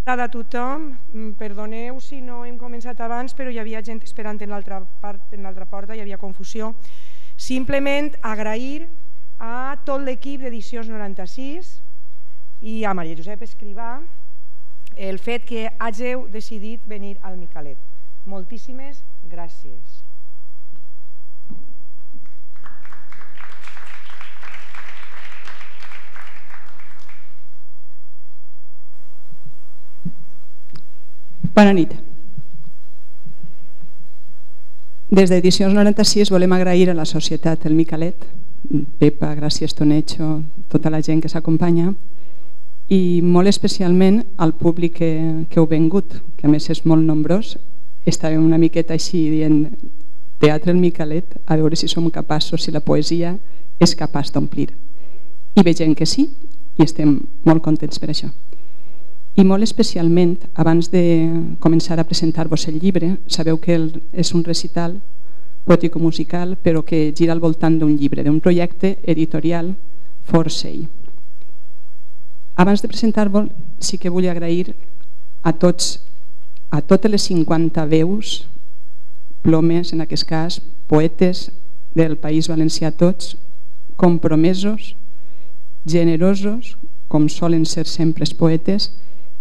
A tothom, perdoneu si no hem començat abans, però hi havia gent esperant en l'altra porta, hi havia confusió. Simplement agrair a tot l'equip d'Edicions 96 i a Maria Josep Escrivà el fet que hàgiu decidit venir al Micalet. Moltíssimes gràcies. Bona nit. Des d'Edicions 96 volem agrair a la societat El Micalet, Pepa, Gràcies Tonecho, tota la gent que s'acompanya i molt especialment al públic que heu vengut, que a més és molt nombrós. Estàvem una miqueta així dient Teatre El Micalet, a veure si som capaços, si la poesia és capaç d'omplir. I veiem que sí, i estem molt contents per això. I molt especialment, abans de començar a presentar-vos el llibre, sabeu que és un recital poètico-musical, però que gira al voltant d'un llibre, d'un projecte editorial Forsey. Abans de presentar-vos, sí que vull agrair a totes les 50 veus, plomes en aquest cas, poetes del País Valencià tots, compromesos, generosos, com solen ser sempre els poetes,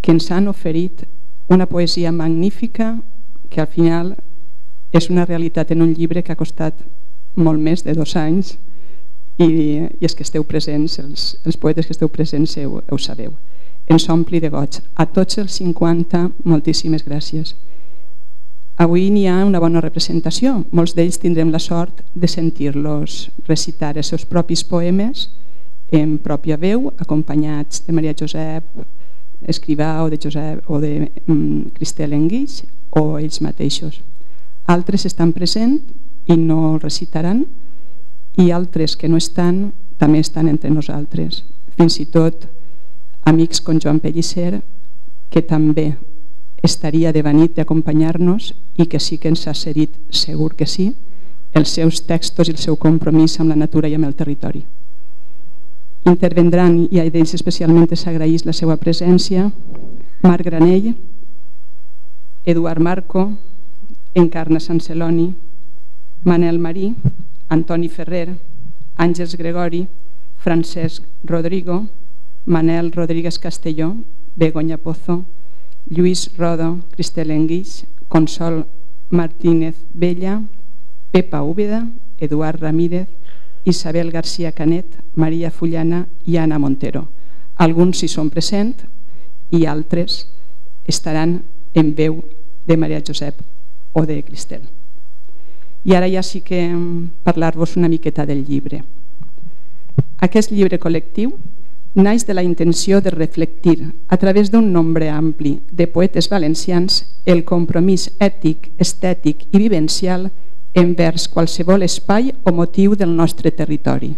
que ens han oferit una poesia magnífica que al final és una realitat en un llibre que ha costat molt més de 2 anys i és que esteu presents, els poetes que esteu presents ho sabeu. Ens ompli de goig. A tots els 50, moltíssimes gràcies. Avui n'hi ha una bona representació. Molts d'ells tindrem la sort de sentir-los recitar els seus propis poemes en pròpia veu, acompanyats de Maria Josep Escrivà o de Cristel Enguix o ells mateixos. Altres estan presents i no recitaran i altres que no estan també estan entre nosaltres. Fins i tot amics com Joan Pellicer, que també estaria de venit d'acompanyar-nos i que sí que ens ha cedit, segur que sí, els seus textos i el seu compromís amb la natura i amb el territori. Intervendran, i a ells especialment s'agraeix la seva presència, Marc Granell, Eduard Marco, Encarna Sanceloni, Manel Marí, Antoni Ferrer, Àngels Gregori, Francesc Rodrigo, Manel Rodríguez Castelló, Begoña Pozo, Lluís Rodo, Cristel Enguix, Consol Martínez Bella, Pepa Úbeda, Eduard Ramírez, Isabel García Canet, Maria Fullana i Anna Montero. Alguns hi són presents i altres estaran en veu de Maria Josep o de Cristel. I ara ja sí que parlar-vos una miqueta del llibre. Aquest llibre col·lectiu naix de la intenció de reflectir a través d'un nombre ampli de poetes valencians el compromís ètic, estètic i vivencial envers qualsevol espai o motiu del nostre territori.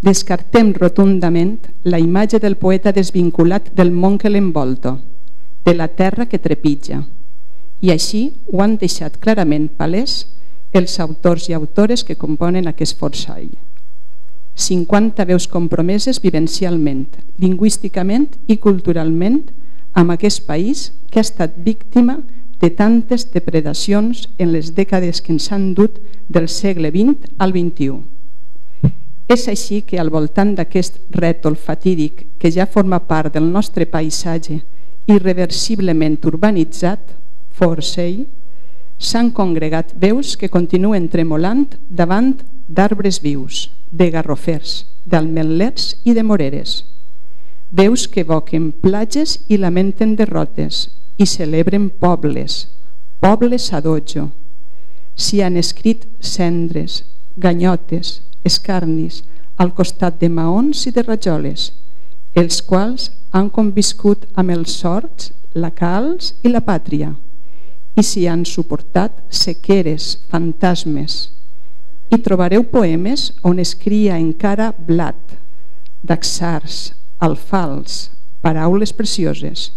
Descartem rotundament la imatge del poeta desvinculat del món que l'envolta, de la terra que trepitja, i així ho han deixat clarament palès els autors i autores que componen aquest Forsey. 50 veus compromeses vivencialment, lingüísticament i culturalment amb aquest país que ha estat víctima de tantes depredacions en les dècades que ens han dut del segle XX al XXI. És així que al voltant d'aquest rètol fatídic que ja forma part del nostre paisatge irreversiblement urbanitzat, Forsey, s'han congregat veus que continuen tremolant davant d'arbres vius, de garrofers, d'ametllers i de moreres. Veus que evoquen platges i lamenten derrotes i celebren pobles, pobles a dojo. S'hi han escrit cendres, ganyotes, escarnis, al costat de maons i de rajoles, els quals han conviscut amb els sords, la calç i la pàtria, i s'hi han suportat sequeres, fantasmes. Hi trobareu poemes on es cria encara blat, d'axars, alfals, paraules precioses,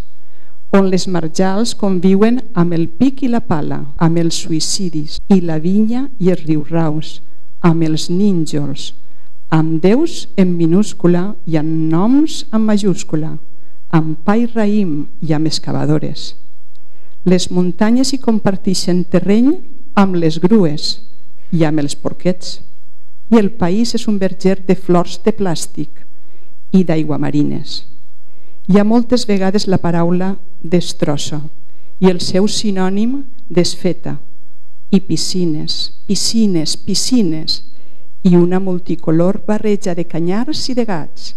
on les marjals conviuen amb el pic i la pala, amb els suïcidis i la vinya i els riuraus, amb els nínjols, amb déus en minúscula i amb noms en majúscula, amb pa i raïm i amb excavadores. Les muntanyes hi comparteixen terreny amb les grues i amb els porquets. I el país és un verger de flors de plàstic i d'aiguamarines. Hi ha moltes vegades la paraula destrossa i el seu sinònim desfeta, i piscines, piscines, piscines, i una multicolor barreja de canyars i de gats,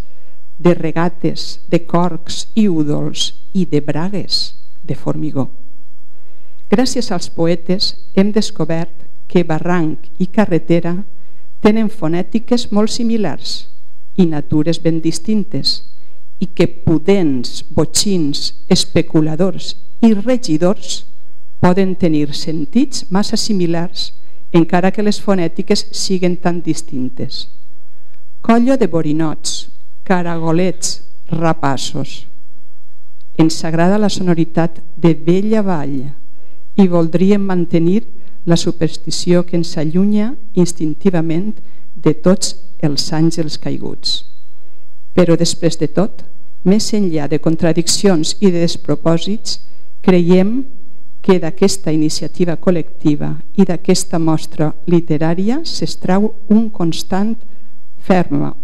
de regates, de corcs i údols i de bragues de formigó. Gràcies als poetes hem descobert que barranc i carretera tenen fonètiques molt similars i natures ben distintes, i que pudents, botxins, especuladors i regidors poden tenir sentits massa similars encara que les fonètiques siguen tan distintes. Collo de borinots, caragolets, rapassos. Ens agrada la sonoritat de Bella Vall i voldríem mantenir la superstició que ens allunya instintivament de tots els àngels caiguts. Però després de tot, més enllà de contradiccions i de despropòsits, creiem que d'aquesta iniciativa col·lectiva i d'aquesta mostra literària s'extrau una constant ferma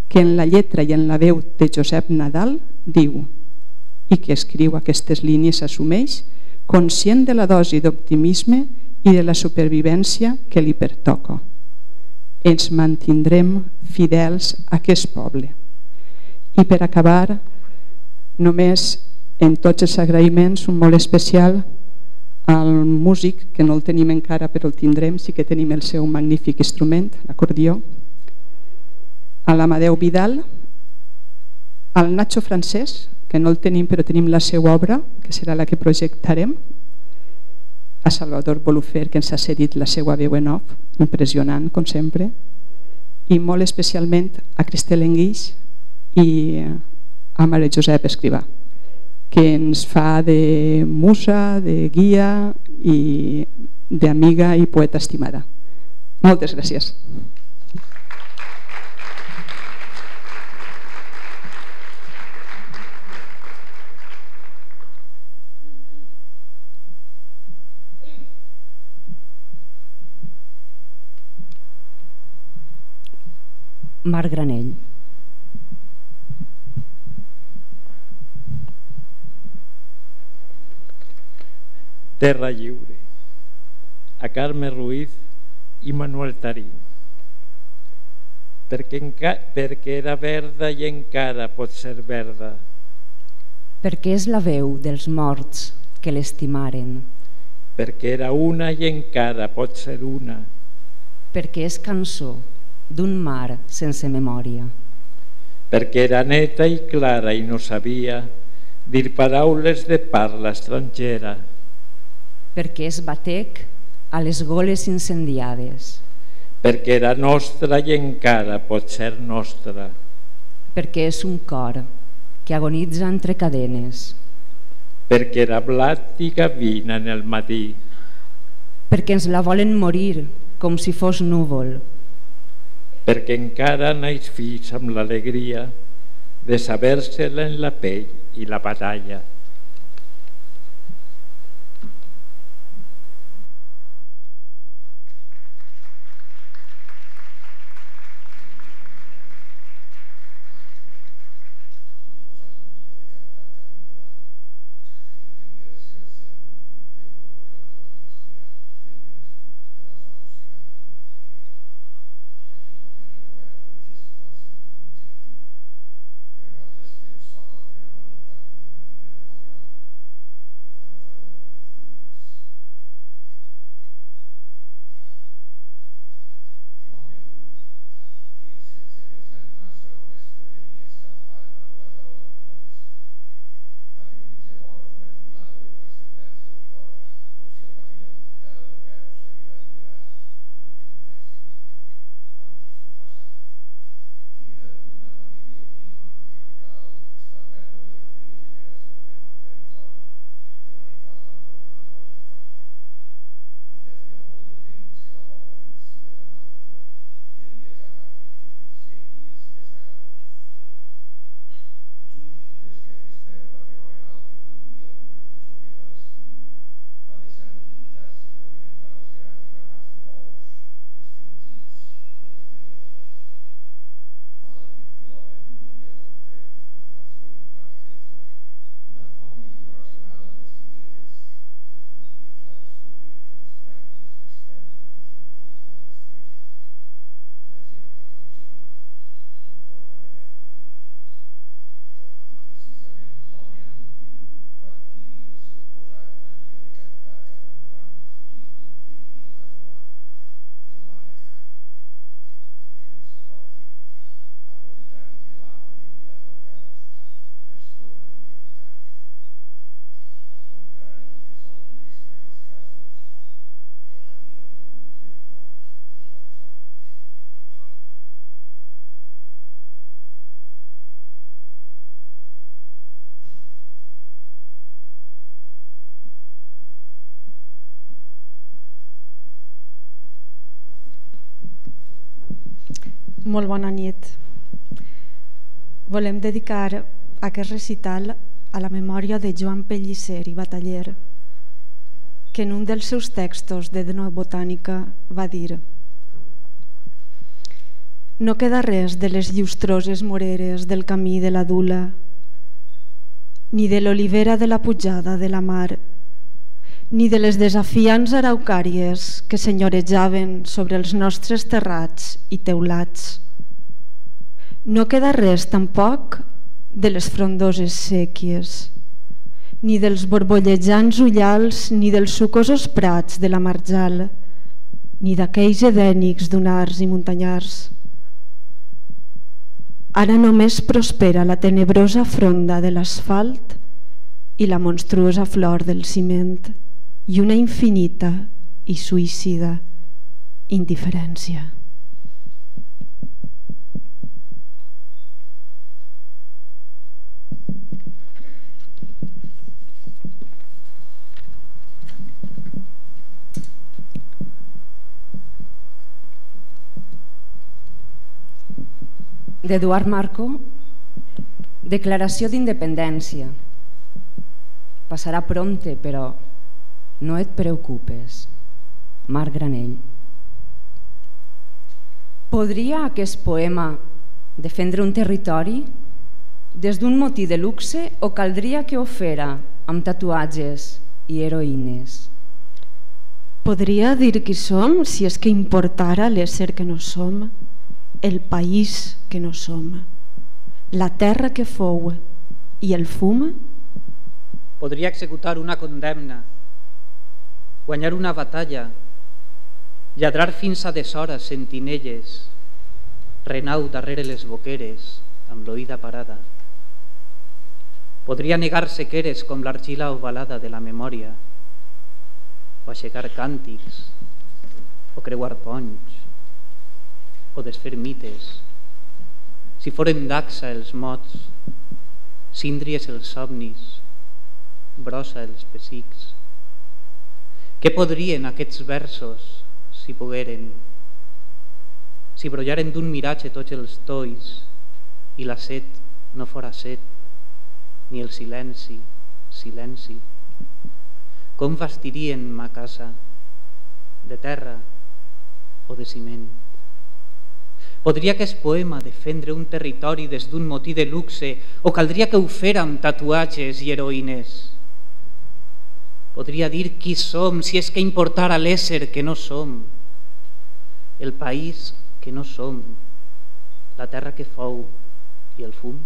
que en la lletra i en la veu de Josep Nadal diu, i que escriu aquestes línies assumeix, conscient de la dosi d'optimisme i de la supervivència que li pertoca. Ens mantindrem fidels a aquest poble. I per acabar, només en tots els agraïments, un molt especial al músic, que no el tenim encara però el tindrem, sí que tenim el seu magnífic instrument, l'acordió, a l'Amadeu Vidal, al Nacho Francés, que no el tenim però tenim la seva obra, que serà la que projectarem, a Salvador Bolufer, que ens ha cedit la seva veu en off, impressionant com sempre, i molt especialment a Cristel Enguix i a Maria Josep Escrivà, que ens fa de musa, de guia i d'amiga i poeta estimada. Moltes gràcies. Marc Granell. Terra lliure, a Carme Ruiz i Manuel Tarín. Perquè era verda i encara pot ser verda. Perquè és la veu dels morts que l'estimaren. Perquè era una i encara pot ser una. Perquè és cançó d'un mar sense memòria. Perquè era neta i clara i no sabia dir paraules de parla estrangera. Perquè és batec a les goles incendiades. Perquè era nostra i encara pot ser nostra. Perquè és un cor que agonitza entre cadenes. Perquè era blat i gavina en el matí. Perquè ens la volen morir com si fos núvol. Perquè encara naix fills amb l'alegria de saber-se-la en la pell i la batalla. Molt bona nit. Volem dedicar aquest recital a la memòria de Joan Pellicer i Bataller, que en un dels seus textos de Botànica va dir: no queda res de les llustroses moreres del camí de la Dula, ni de l'olivera de la pujada de la mar, ni de les desafiants araucàries que senyorejaven sobre els nostres terrats i teulats. No queda res tampoc de les frondoses séquies, ni dels borbollejants ullals, ni dels sucosos prats de la marjal, ni d'aquells edènics dunars i muntanyars. Ara només prospera la tenebrosa fronda de l'asfalt i la monstruosa flor del ciment i una infinita i suïcida indiferència. D'Eduard Marco, declaració d'independència. Passarà prompte, però no et preocupes. Marc Granell. Podria aquest poema defendre un territori des d'un motí de luxe o caldria que ho fera amb tatuatges i heroïnes? Podria dir qui som si és que importara l'ésser que no som, el país que no som, la terra que fou i el fum? Podria executar una condemna, guanyar una batalla, lladrar fins a deshores sentinelles, renau darrere les boqueres amb l'oïda parada. Podria negar sequeres com l'argila ovalada de la memòria, o aixecar càntics, o creuar ponys, o desfer mites. Si foren daxa els mots, síndries els somnis, brossa els pessics. Què podrien aquests versos si pogueren? Si brollaren d'un miratge tots els tois i la set no fora set, ni el silenci, silenci. Com vestirien ma casa? De terra o de ciment? Podria aquest poema defendre un territori des d'un motí de luxe o caldria que ho fera amb tatuatges i heroïnes? Podria dir qui som si és que importara l'ésser que no som, el país que no som, la terra que fou i el fum?